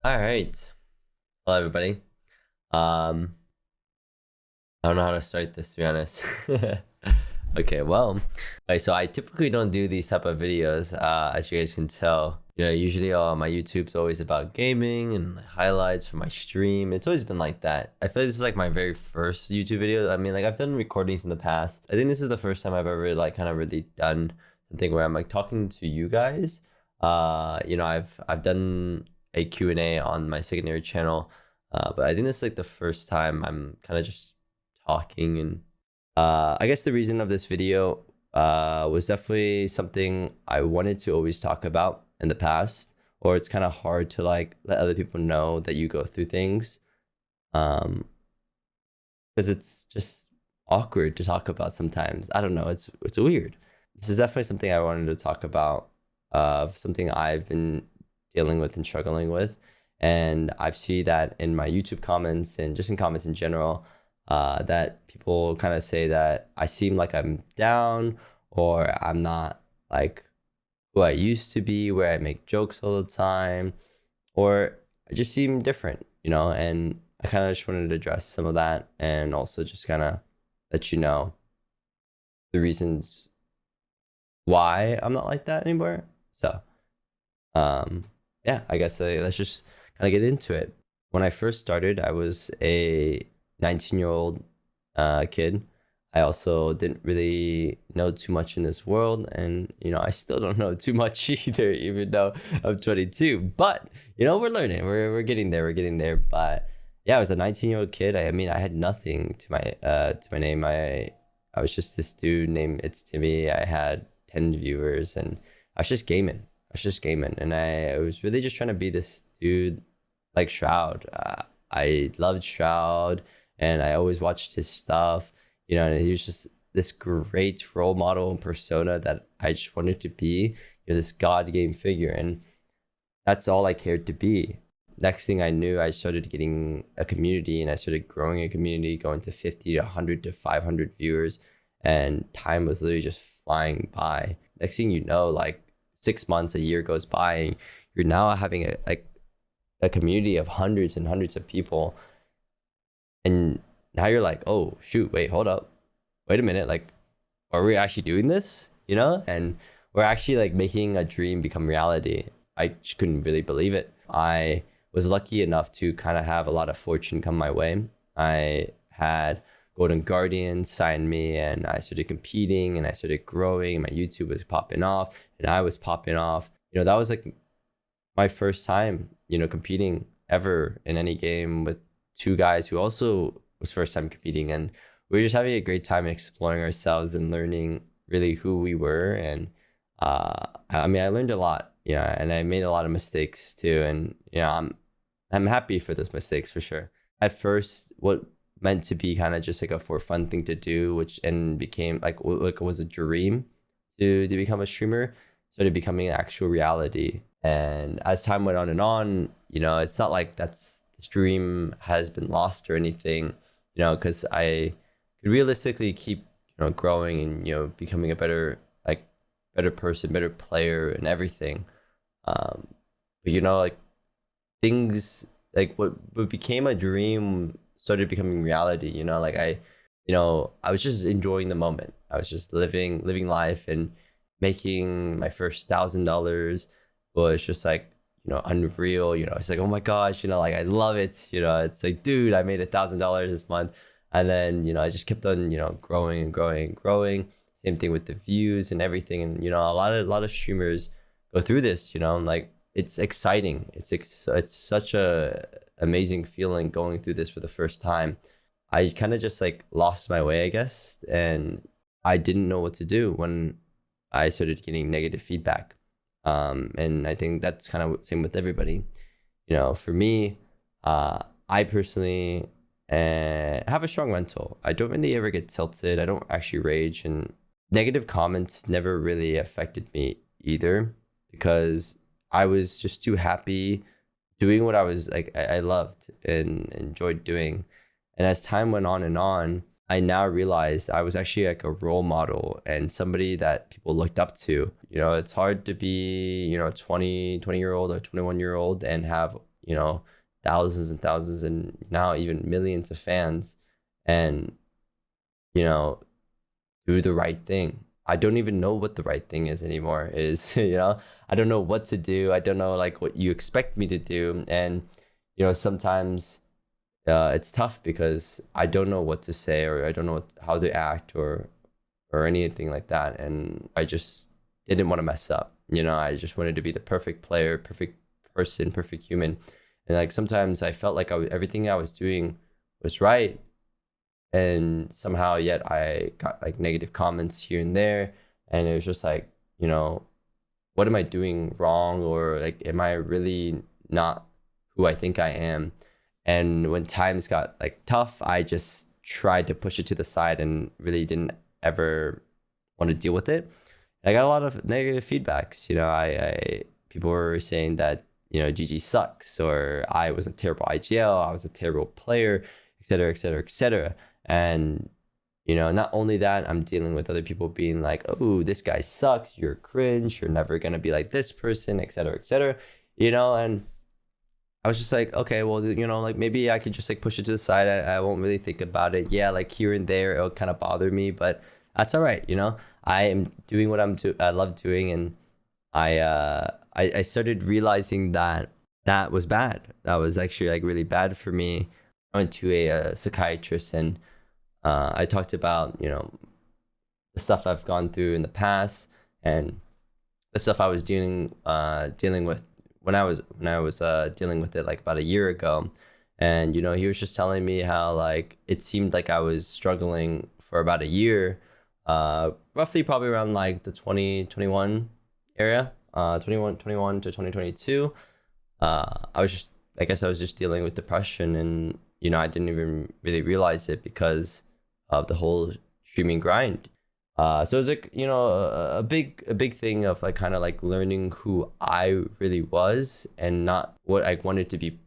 All right. Hello, everybody. I don't know how to start this, to be honest. Okay, well, so I typically don't do these type of videos, as you guys can tell. Usually my YouTube's always about gaming and highlights from my stream. It's always been like that. I feel like this is like my very first YouTube video. I mean, like I've done recordings in the past. I think this is the first time I've ever like kind of really done something where I'm like talking to you guys. I've done a Q&A on my secondary channel, but I think this is like the first time I'm kind of just talking. And I guess the reason of this video was definitely something I wanted to always talk about in the past, or it's kind of hard to like let other people know that you go through things, because it's just awkward to talk about sometimes. I don't know, it's weird. This is definitely something I wanted to talk about, of something I've been dealing with and struggling with. And I've seen that in my YouTube comments and just in comments in general, that people kind of say that I seem like I'm down, or I'm not like who I used to be, where I make jokes all the time, or I just seem different, and I kind of just wanted to address some of that, and also just kind of let you know the reasons why I'm not like that anymore. So yeah, I guess let's just kind of get into it. When I first started, I was a 19-year-old kid. I also didn't really know too much in this world, and I still don't know too much either, even though I'm 22. But we're learning. We're getting there. We're getting there. But yeah, I was a 19-year-old kid. I mean, I had nothing to my name. I was just this dude named iiTzTimmy. I had 10 viewers, and I was just gaming. And I was really just trying to be this dude like Shroud. I loved Shroud, and I always watched his stuff, and he was just this great role model and persona that I just wanted to be, this God game figure. And that's all I cared to be. Next thing I knew, I started getting a community, and I started growing a community, going to 50 to 100 to 500 viewers, and time was literally just flying by. Next thing you know, like 6 months, a year goes by, and you're now having a community of hundreds and hundreds of people. And now you're like, oh shoot, wait, hold up, wait a minute, like, are we actually doing this? And we're actually like making a dream become reality. I just couldn't really believe it. I was lucky enough to kind of have a lot of fortune come my way. I had Golden Guardian signed me, and I started competing, and I started growing. My YouTube was popping off, and I was popping off. That was like my first time, competing ever in any game, with two guys who also was first time competing. And we were just having a great time exploring ourselves and learning really who we were. And I mean, I learned a lot, and I made a lot of mistakes too. And I'm happy for those mistakes for sure. At first, what meant to be kind of just like a for fun thing to do, which and became like was a dream to become a streamer, started becoming an actual reality. And as time went on, it's not like this dream has been lost or anything, because I could realistically keep growing and becoming a better person, better player, and everything. But like things like what became a dream started becoming reality. Like I was just enjoying the moment. I was just living life, and making my first $1,000 was just like unreal. It's like, oh my gosh, like I love it. It's like, dude, I made $1,000 this month. And then I just kept on growing and growing and growing. Same thing with the views and everything. And a lot of streamers go through this, like it's exciting. It's such a amazing feeling going through this for the first time. I kind of just like lost my way, I guess, and I didn't know what to do when I started getting negative feedback. And I think that's kind of same with everybody. For me, I personally have a strong mental. I don't really ever get tilted. I don't actually rage, and negative comments never really affected me either, because I was just too happy doing what I was like I loved and enjoyed doing. And as time went on, I now realized I was actually like a role model and somebody that people looked up to. It's hard to be, a 20-year-old or 21-year-old and have, you know, thousands and thousands and now even millions of fans, and, you know, do the right thing. I don't even know what the right thing is anymore. Is you know, I don't know what to do. I don't know like what you expect me to do, and you know, sometimes it's tough because I don't know what to say, or I don't know how to act, or anything like that, and I just didn't want to mess up. You know, I just wanted to be the perfect player, perfect person, perfect human, and like sometimes I felt like everything I was doing was right, and somehow yet I got like negative comments here and there, and it was just like, you know, what am I doing wrong, or like am I really not who I think I am? And when times got like tough, I just tried to push it to the side and really didn't ever want to deal with it. I got a lot of negative feedbacks. You know, I people were saying that, you know, GG sucks, or I was a terrible IGL, I was a terrible player, etc., etc., etc. And you know, not only that, I'm dealing with other people being like, "Oh, this guy sucks. You're cringe. You're never gonna be like this person, etc., etc." You know, and I was just like, okay, well, you know, like maybe I could just like push it to the side. I won't really think about it. Yeah, like here and there, it'll kind of bother me, but that's all right. You know, I am doing what I love doing, and I started realizing that that was bad. That was actually like really bad for me. I went to a psychiatrist, and I talked about, you know, the stuff I've gone through in the past, and the stuff I was dealing with when I was dealing with it like about a year ago. And you know, he was just telling me how like it seemed like I was struggling for about a year, roughly probably around like the 2021 area, 21 to 2022. I was just, I guess I was just dealing with depression, and you know, I didn't even really realize it because of the whole streaming grind. So it was like, you know, a big thing of like kind of like learning who I really was and not what I wanted to be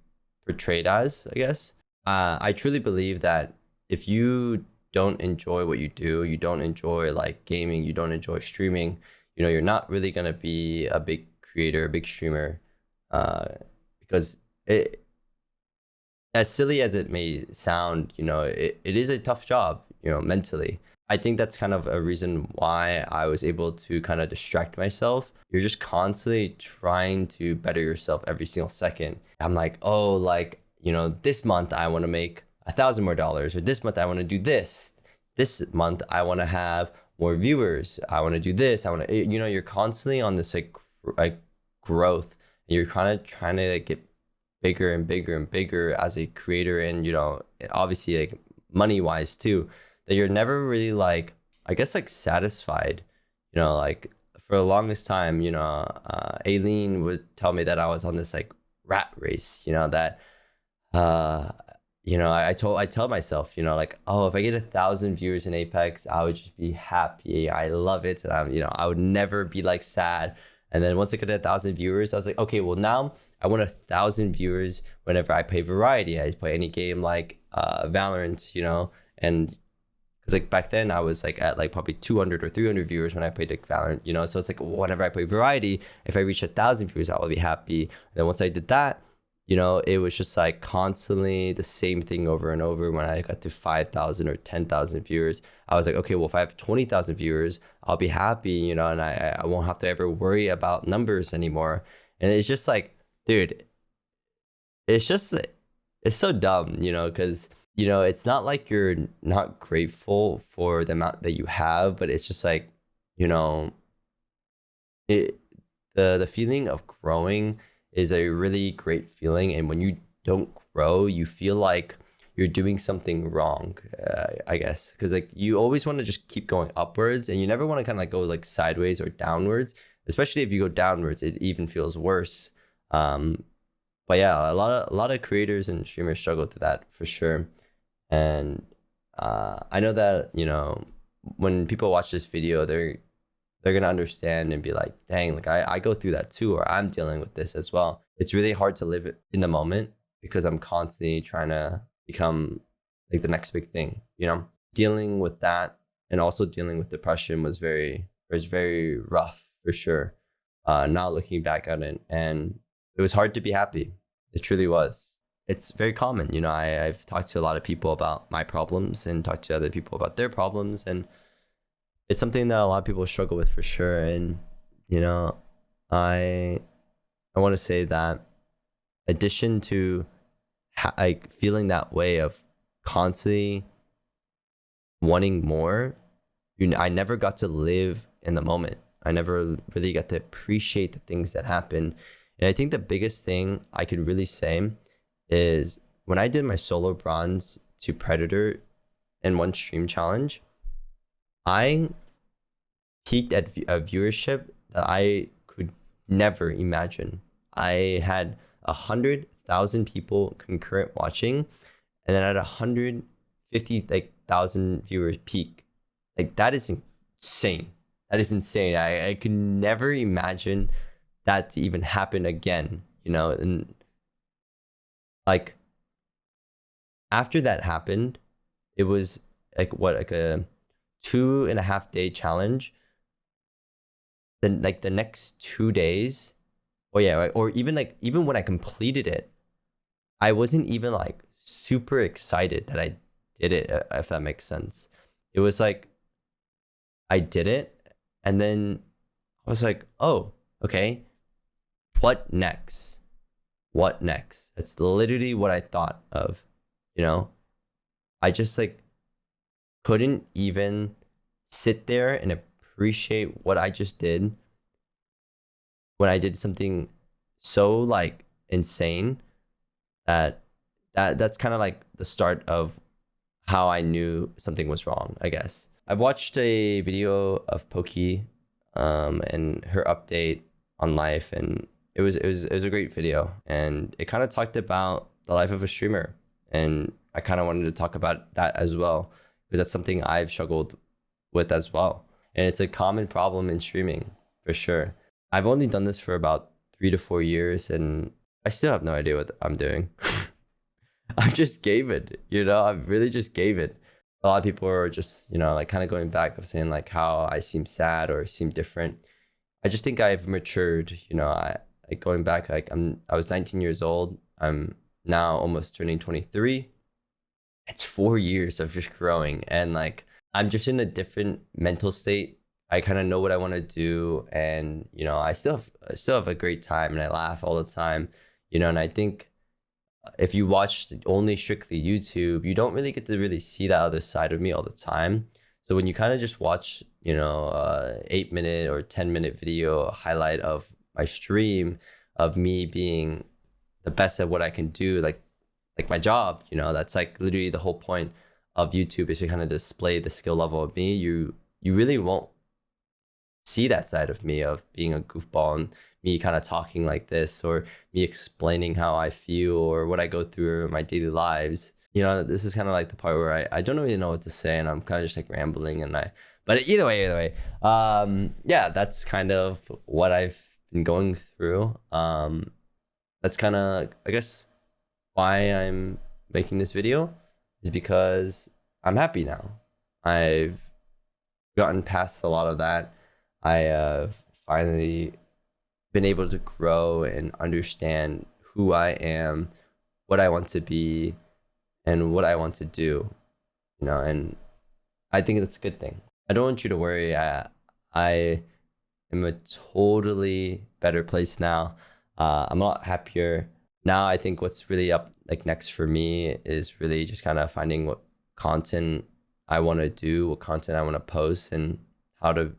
portrayed as, I guess. I truly believe that if you don't enjoy what you do, you don't enjoy like gaming, you don't enjoy streaming, you know, you're not really gonna be a big creator, a big streamer, because it, as silly as it may sound, you know, it is a tough job, you know, mentally. I think that's kind of a reason why I was able to kind of distract myself. You're just constantly trying to better yourself every single second. I'm like, oh, like, you know, this month I want to make $1,000 more, or this month I want to do this. This month I want to have more viewers. I want to do this. I want to, you know, you're constantly on this like growth. And you're kind of trying to like, get bigger and bigger and bigger as a creator, and you know, obviously like money wise too, that you're never really like, I guess like satisfied. You know, like for the longest time, you know, Aileen would tell me that I was on this like rat race, you know, that you know, I tell myself, you know, like, oh, if I get 1,000 viewers in Apex, I would just be happy. I love it, and I'm, you know, I would never be like sad. And then once I got 1,000 viewers, I was like, okay, well now I want 1,000 viewers whenever I play variety. I play any game like Valorant, you know, and because like back then I was like at like probably 200 or 300 viewers when I played like Valorant, you know. So it's like whenever I play variety, if I reach 1,000 viewers, I will be happy. And then once I did that, you know, it was just like constantly the same thing over and over. When I got to 5,000 or 10,000 viewers, I was like, okay, well, if I have 20,000 viewers, I'll be happy, you know, and I won't have to ever worry about numbers anymore. And it's just like, dude, it's just, it's so dumb, you know, because, you know, it's not like you're not grateful for the amount that you have, but it's just like, you know, it, the feeling of growing is a really great feeling. And when you don't grow, you feel like you're doing something wrong, I guess. Because like you always want to just keep going upwards, and you never want to kind of like go like sideways or downwards. Especially if you go downwards, it even feels worse. But yeah, a lot of creators and streamers struggle to that for sure. And I know that, you know, when people watch this video, they're gonna understand and be like, dang, like I go through that too, or I'm dealing with this as well. It's really hard to live in the moment because I'm constantly trying to become like the next big thing, you know. Dealing with that and also dealing with depression was very rough for sure. Now looking back on it, and it was hard to be happy. It truly was. It's very common. I've talked to a lot of people about my problems and talked to other people about their problems, and it's something that a lot of people struggle with for sure. And I I want to say that addition to like feeling that way of constantly wanting more, I never got to live in the moment. I never really got to appreciate the things that happen. And I think the biggest thing I could really say is when I did my solo bronze to Predator in one stream challenge, I peaked at a viewership that I could never imagine. I had 100,000 people concurrent watching, and then at 150,000 viewers peak. Like, that is insane. That is insane. I could never imagine that to even happen again, and like after that happened, it was like a 2.5 day challenge. Then like the next 2 days, or even when I completed it, I wasn't even like super excited that I did it, if that makes sense. It was like I did it, and then I was like, oh, okay, what next? What next? That's literally what I thought of, I just like couldn't even sit there and appreciate what I just did when I did something so like insane that's kind of like the start of how I knew something was wrong, I guess. I watched a video of Pokey and her update on life, and it was a great video, and it kind of talked about the life of a streamer, and I kind of wanted to talk about that as well, because that's something I've struggled with as well, and it's a common problem in streaming for sure. I've only done this for about 3 to 4 years, and I still have no idea what I'm doing. I just gave it, I really just gave it. A lot of people are just, like kind of going back of saying like how I seem sad or seem different. I just think I've matured, like going back, like I was 19 years old. I'm now almost turning 23. It's 4 years of just growing, and like I'm just in a different mental state. I kind of know what I want to do, and I still have a great time, and I laugh all the time, and I think if you watch only strictly YouTube, you don't really get to really see that other side of me all the time. So when you kind of just watch, 8-minute or 10-minute video highlight of my stream of me being the best at what I can do, like my job, that's like literally the whole point of YouTube, is to kind of display the skill level of me. You really won't see that side of me of being a goofball and me kind of talking like this, or me explaining how I feel or what I go through in my daily lives. This is kind of like the part where I don't really know what to say, and I'm kind of just like rambling, but either way, yeah, that's kind of what I've been going through. That's kind of, I guess, why I'm making this video, is because I'm happy now. I've gotten past a lot of that. I have finally been able to grow and understand who I am, what I want to be, and what I want to do, and I think that's a good thing. I don't want you to worry. I am a totally better place now. I'm a lot happier now. I think what's really up like next for me is really just kind of finding what content I want to do, what content I want to post, and how to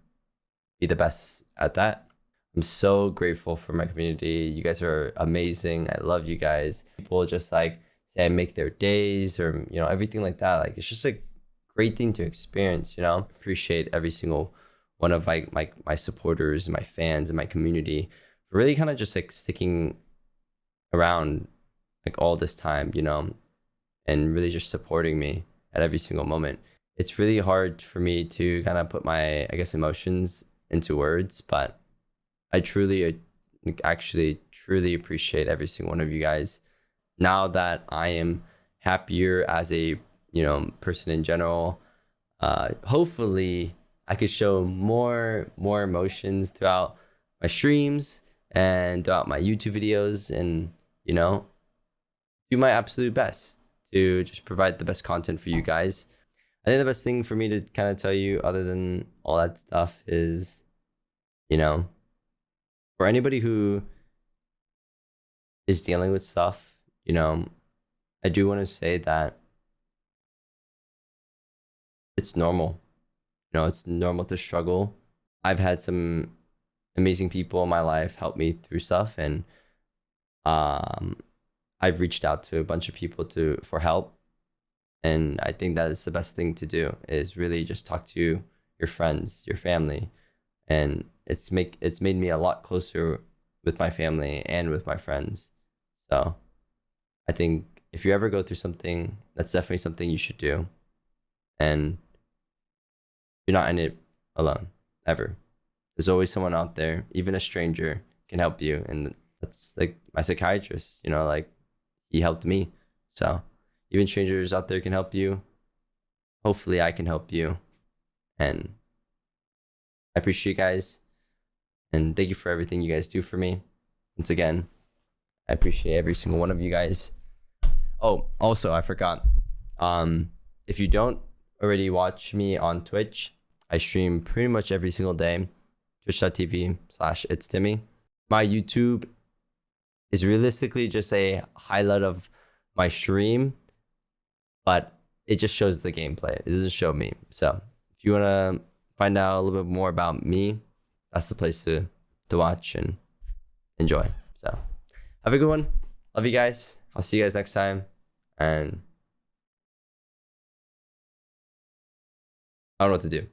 be the best at that. I'm so grateful for my community. You guys are amazing. I love you guys. People just like say I make their days, or everything like that. Like, it's just a great thing to experience. Appreciate every single one of my supporters, my fans, and my community for really kind of just like sticking around like all this time, and really just supporting me at every single moment. It's really hard for me to kind of put my, I guess, emotions into words, but I truly appreciate every single one of you guys. Now that I am happier as a person in general, hopefully I could show more emotions throughout my streams and throughout my YouTube videos, and do my absolute best to just provide the best content for you guys. I think the best thing for me to kind of tell you, other than all that stuff, is, you know, for anybody who is dealing with stuff, you know, I do want to say that it's normal. You know, it's normal to struggle. I've had some amazing people in my life help me through stuff, and I've reached out to a bunch of people for help. And I think that is the best thing to do, is really just talk to your friends, your family. And it's made me a lot closer with my family and with my friends. So I think if you ever go through something, that's definitely something you should do. And you're not in it alone, ever. There's always someone out there, even a stranger can help you. And that's like my psychiatrist, you know, like he helped me. So even strangers out there can help you. Hopefully I can help you. And I appreciate you guys. And thank you for everything you guys do for me. Once again, I appreciate every single one of you guys. Oh, also, I forgot. If you don't already watch me on Twitch, I stream pretty much every single day. Twitch.tv/iiTzTimmy. My YouTube is realistically just a highlight of my stream, but it just shows the gameplay. It doesn't show me. So if you want to find out a little bit more about me, that's the place to watch and enjoy. So have a good one. Love you guys. I'll see you guys next time. And I don't know what to do.